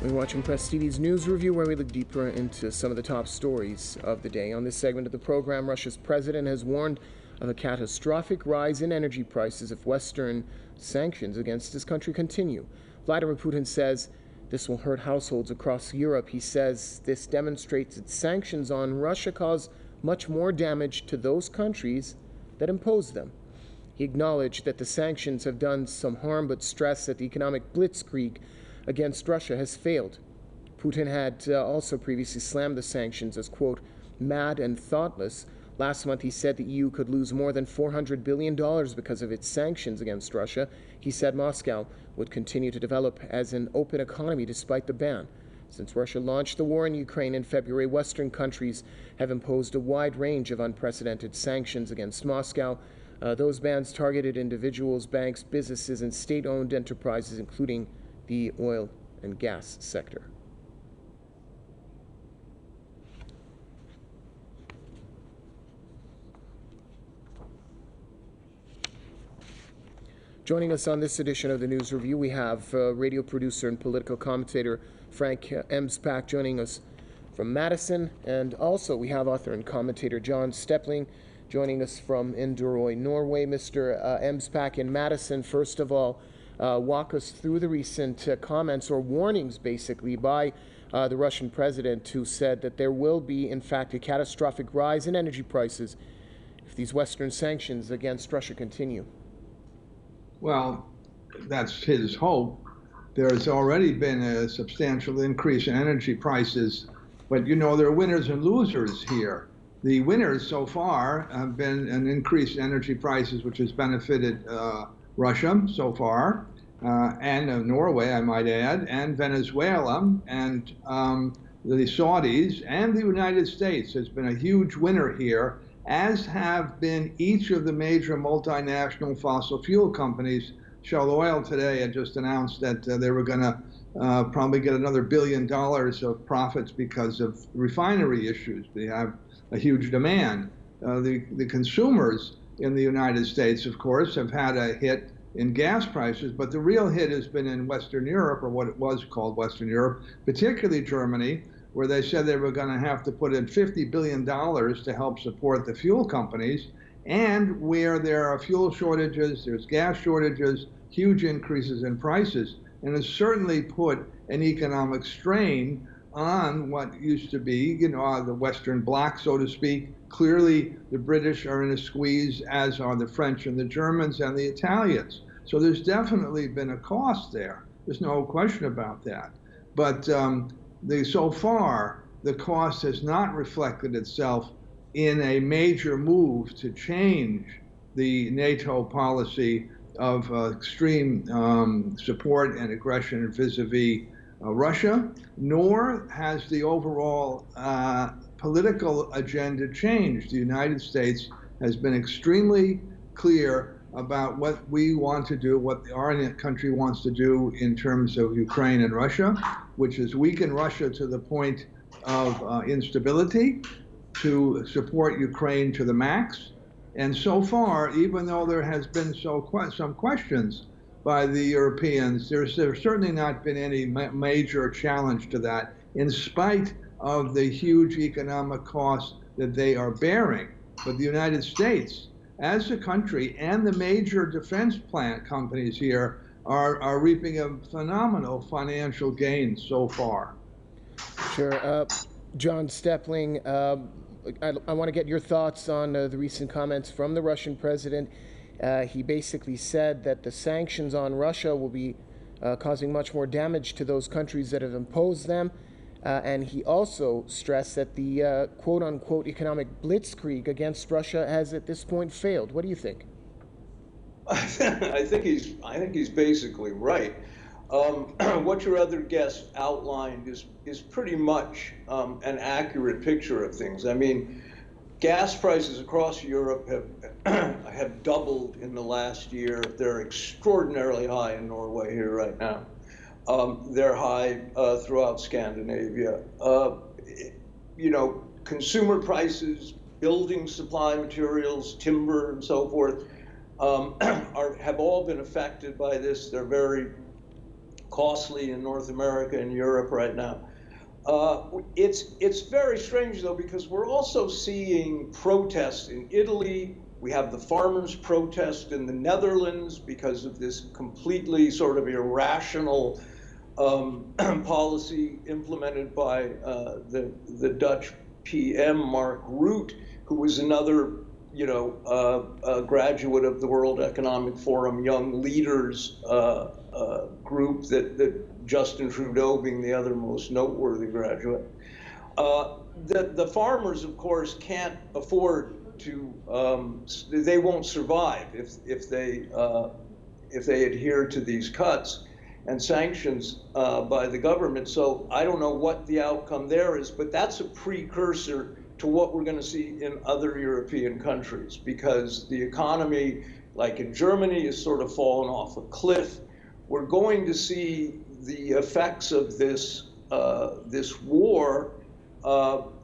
You're watching Press TV's news review, where we look deeper into some of the top stories of the day. On this segment of the program, Russia's president has warned of a catastrophic rise in energy prices if Western sanctions against his country continue. Vladimir Putin says this will hurt households across Europe. He says this demonstrates that sanctions on Russia cause much more damage to those countries that impose them. He acknowledged that the sanctions have done some harm, but stressed that the economic blitzkrieg against Russia has failed. Putin had also previously slammed the sanctions as, quote, mad and thoughtless. Last month he said the EU could lose more than $400 billion because of its sanctions against Russia. He said Moscow would continue to develop as an open economy despite the ban. Since Russia launched the war in Ukraine in February, Western countries have imposed a wide range of unprecedented sanctions against Moscow. Those bans targeted individuals, banks, businesses, and state-owned enterprises, including the oil and gas sector. Joining us on this edition of the News Review, we have radio producer and political commentator Frank Emspak joining us from Madison, and also we have author and commentator John Stepling joining us from Inderøy, Norway. Mr. Emspak, in Madison, first of all, walk us through the recent comments or warnings, basically, by the Russian president, who said that there will be, in fact, a catastrophic rise in energy prices if these Western sanctions against Russia continue. Well, that's his hope. There's already been a substantial increase in energy prices, but you know, there are winners and losers here. The winners so far have been an increase in energy prices, which has benefited Russia so far, and Norway, I might add, and Venezuela, and the Saudis, and the United States has been a huge winner here, as have been each of the major multinational fossil fuel companies. Shell Oil today had just announced that they were going to probably get another $1 billion of profits because of refinery issues. They have a huge demand. The consumers in the United States, of course, have had a hit in gas prices, but the real hit has been in Western Europe, or what it was called Western Europe, particularly Germany, where they said they were going to have to put in $50 billion to help support the fuel companies, and where there are fuel shortages, there's gas shortages, huge increases in prices, and it's certainly put an economic strain on what used to be, you know, the Western bloc, so to speak. Clearly, the British are in a squeeze, as are the French and the Germans and the Italians. So there's definitely been a cost there. There's no question about that. But so far, the cost has not reflected itself in a major move to change the NATO policy of extreme support and aggression vis-a-vis Russia, nor has the overall political agenda changed. The United States has been extremely clear about what we want to do, what our country wants to do in terms of Ukraine and Russia, which is weaken Russia to the point of instability, to support Ukraine to the max. And so far, even though there has been some questions by the Europeans, there's certainly not been any major challenge to that, in spite of the huge economic costs that they are bearing. But the United States, as a country, and the major defense plant companies here are reaping a phenomenal financial gain so far. Sure. John Stepling, I want to get your thoughts on the recent comments from the Russian president. He basically said that the sanctions on Russia will be causing much more damage to those countries that have imposed them. And he also stressed that the quote-unquote economic blitzkrieg against Russia has at this point failed. What do you think? I think he's basically right. What your other guest outlined is pretty much an accurate picture of things. I mean, gas prices across Europe have doubled in the last year. They're extraordinarily high in Norway here right now. They're high throughout Scandinavia. You know, consumer prices, building supply materials, timber, and so forth, have all been affected by this. They're very costly in North America and Europe right now. It's very strange though, because we're also seeing protests in Italy. We have the farmers' protest in the Netherlands because of this completely sort of irrational policy implemented by the Dutch PM Mark Rutte, who was another, graduate of the World Economic Forum Young Leaders group that Justin Trudeau being the other most noteworthy graduate. The farmers, of course, can't afford to. They won't survive if they adhere to these cuts and sanctions by the government. So I don't know what the outcome there is, but that's a precursor to what we're going to see in other European countries, because the economy, like in Germany, is sort of fallen off a cliff. We're going to see the effects of this war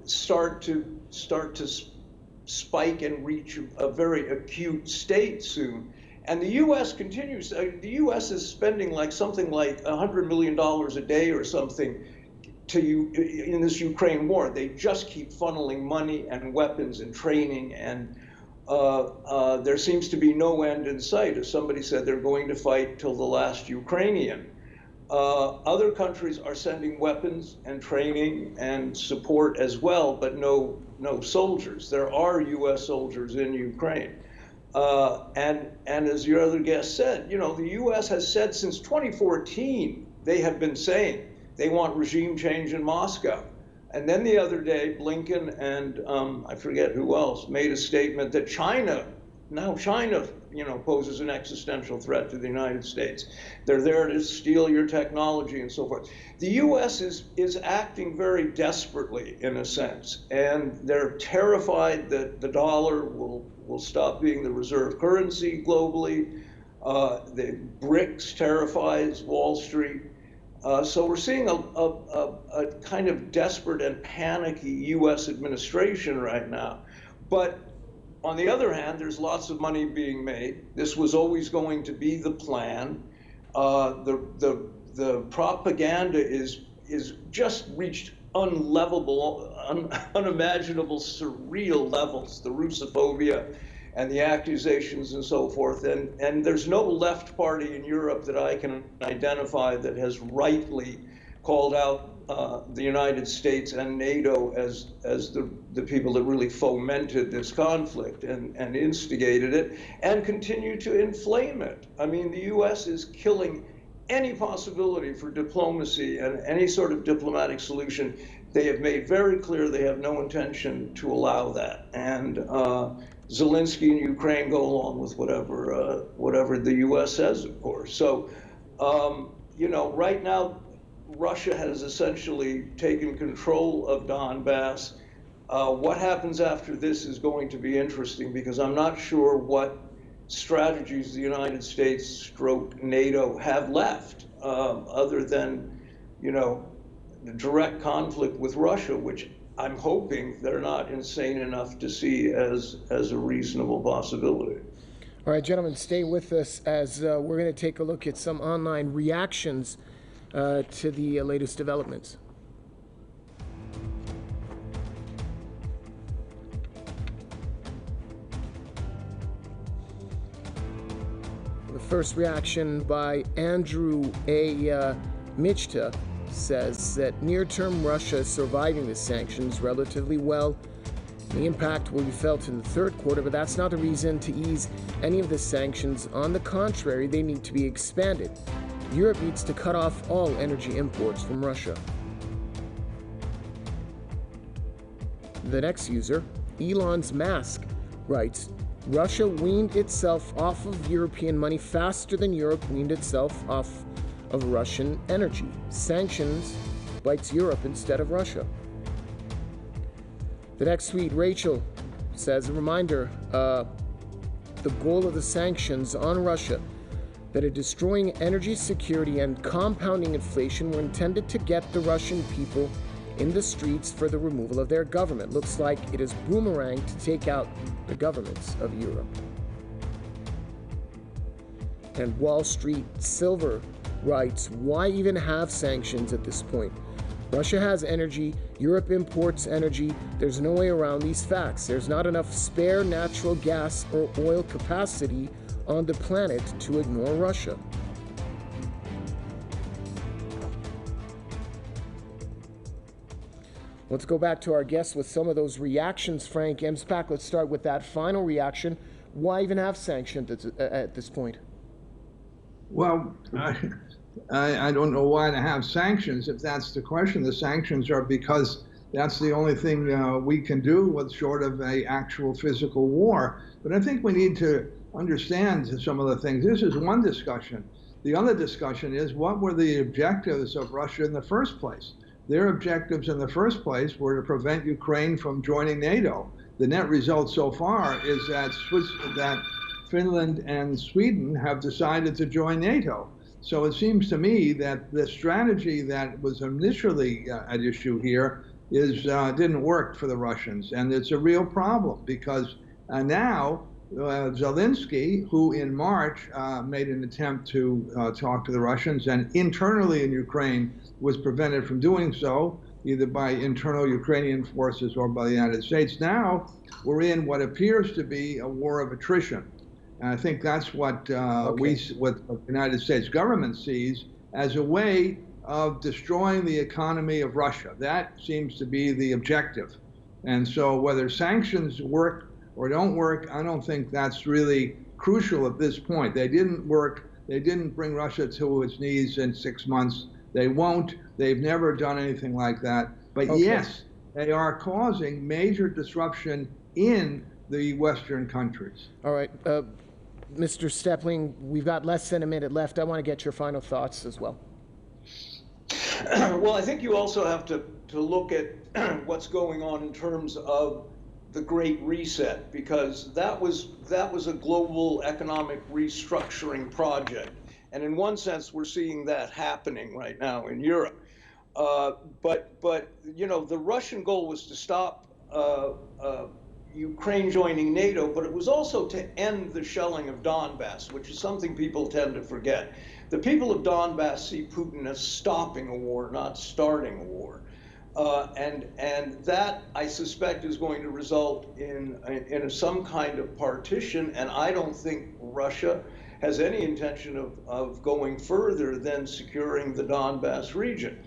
start to spike and reach a very acute state soon. And the U.S. continues. The U.S. is spending something like $100 million a day or something in this Ukraine war. They just keep funneling money and weapons and training, and there seems to be no end in sight. As somebody said, they're going to fight till the last Ukrainian. Other countries are sending weapons and training and support as well, but no soldiers. There are U.S. soldiers in Ukraine. And as your other guest said, the U.S. has said since 2014, they have been saying they want regime change in Moscow. And then the other day, Blinken and I forget who else made a statement that China poses an existential threat to the United States. They're there to steal your technology and so forth. The U.S. is acting very desperately in a sense, and they're terrified that the dollar will stop being the reserve currency globally. The BRICS terrifies Wall Street. So we're seeing a kind of desperate and panicky U.S. administration right now. But on the other hand, there's lots of money being made. This was always going to be the plan. The propaganda is just reached unimaginable, surreal levels. The Russophobia and the accusations and so forth. And there's no left party in Europe that I can identify that has rightly called out the United States and NATO as the people that really fomented this conflict and instigated it and continue to inflame it. I mean, the U.S. is killing any possibility for diplomacy and any sort of diplomatic solution. They have made very clear they have no intention to allow that. And Zelensky and Ukraine go along with whatever the U.S. says, of course. So, right now, Russia has essentially taken control of Donbass. What happens after this is going to be interesting, because I'm not sure what strategies the United States / NATO have left, other than, the direct conflict with Russia, which I'm hoping they're not insane enough to see as a reasonable possibility. All right, gentlemen, stay with us as we're going to take a look at some online reactions to the latest developments. The first reaction by Andrew A. Michta says that near-term Russia is surviving the sanctions relatively well. The impact will be felt in the third quarter, but that's not a reason to ease any of the sanctions. On the contrary, they need to be expanded. Europe needs to cut off all energy imports from Russia. The next user, Elon's Mask, writes, Russia weaned itself off of European money faster than Europe weaned itself off of Russian energy. Sanctions bites Europe instead of Russia. The next tweet, Rachel says, a reminder, the goal of the sanctions on Russia that are destroying energy security and compounding inflation were intended to get the Russian people in the streets for the removal of their government. Looks like it is boomerang to take out the governments of Europe. And Wall Street Silver writes, why even have sanctions at this point? Russia has energy, Europe imports energy, there's no way around these facts. There's not enough spare natural gas or oil capacity on the planet to ignore Russia. Let's go back to our guests with some of those reactions, Frank Emspak. Let's start with that final reaction. Why even have sanctions at this point? Well, I don't know why to have sanctions if that's the question. The sanctions are because that's the only thing we can do with short of a actual physical war. But I think we need to understand some of the things. This is one discussion. The other discussion is, what were the objectives of Russia in the first place? Their objectives in the first place were to prevent Ukraine from joining NATO. The net result so far is that Finland and Sweden have decided to join NATO. So it seems to me that the strategy that was initially at issue here didn't work for the Russians. And it's a real problem because now Zelensky, who in March made an attempt to talk to the Russians and internally in Ukraine was prevented from doing so, either by internal Ukrainian forces or by the United States. Now we're in what appears to be a war of attrition. And I think that's what what the United States government sees as a way of destroying the economy of Russia. That seems to be the objective. And so whether sanctions work or don't work, I don't think that's really crucial at this point. They didn't work. They didn't bring Russia to its knees in 6 months. They won't. They've never done anything like that. But yes, they are causing major disruption in the Western countries. All right. Mr. Stepling, we've got less than a minute left. I want to get your final thoughts as well. Well, I think you also have to look at what's going on in terms of the Great Reset, because that was a global economic restructuring project. And in one sense, we're seeing that happening right now in Europe. But you know, the Russian goal was to stop Ukraine joining NATO, but it was also to end the shelling of Donbass, which is something people tend to forget. The people of Donbass see Putin as stopping a war, not starting a war. And that, I suspect, is going to result in some kind of partition, and I don't think Russia has any intention of going further than securing the Donbass region.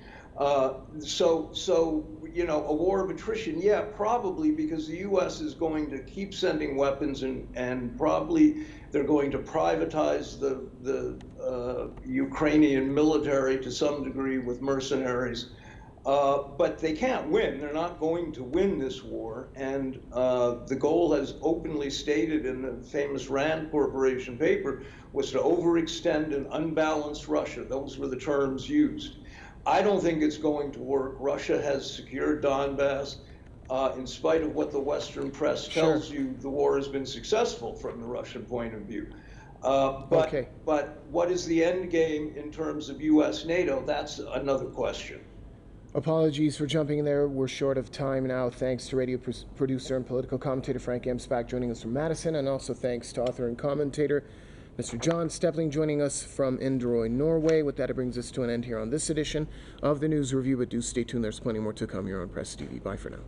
So you know, a war of attrition, yeah, probably, because the U.S. is going to keep sending weapons and probably they're going to privatize the Ukrainian military to some degree with mercenaries. But they can't win. They're not going to win this war. And the goal, as openly stated in the famous Rand Corporation paper, was to overextend and unbalance Russia. Those were the terms used. I don't think it's going to work. Russia has secured Donbass. In spite of what the Western press tells you, the war has been successful from the Russian point of view. But what is the end game in terms of U.S. NATO? That's another question. Apologies for jumping in there. We're short of time now. Thanks to radio producer and political commentator Frank Emspak joining us from Madison, and also thanks to author and commentator Mr. John Stepling joining us from Inderøy, Norway. With that, it brings us to an end here on this edition of the News Review, but do stay tuned. There's plenty more to come here on Press TV. Bye for now.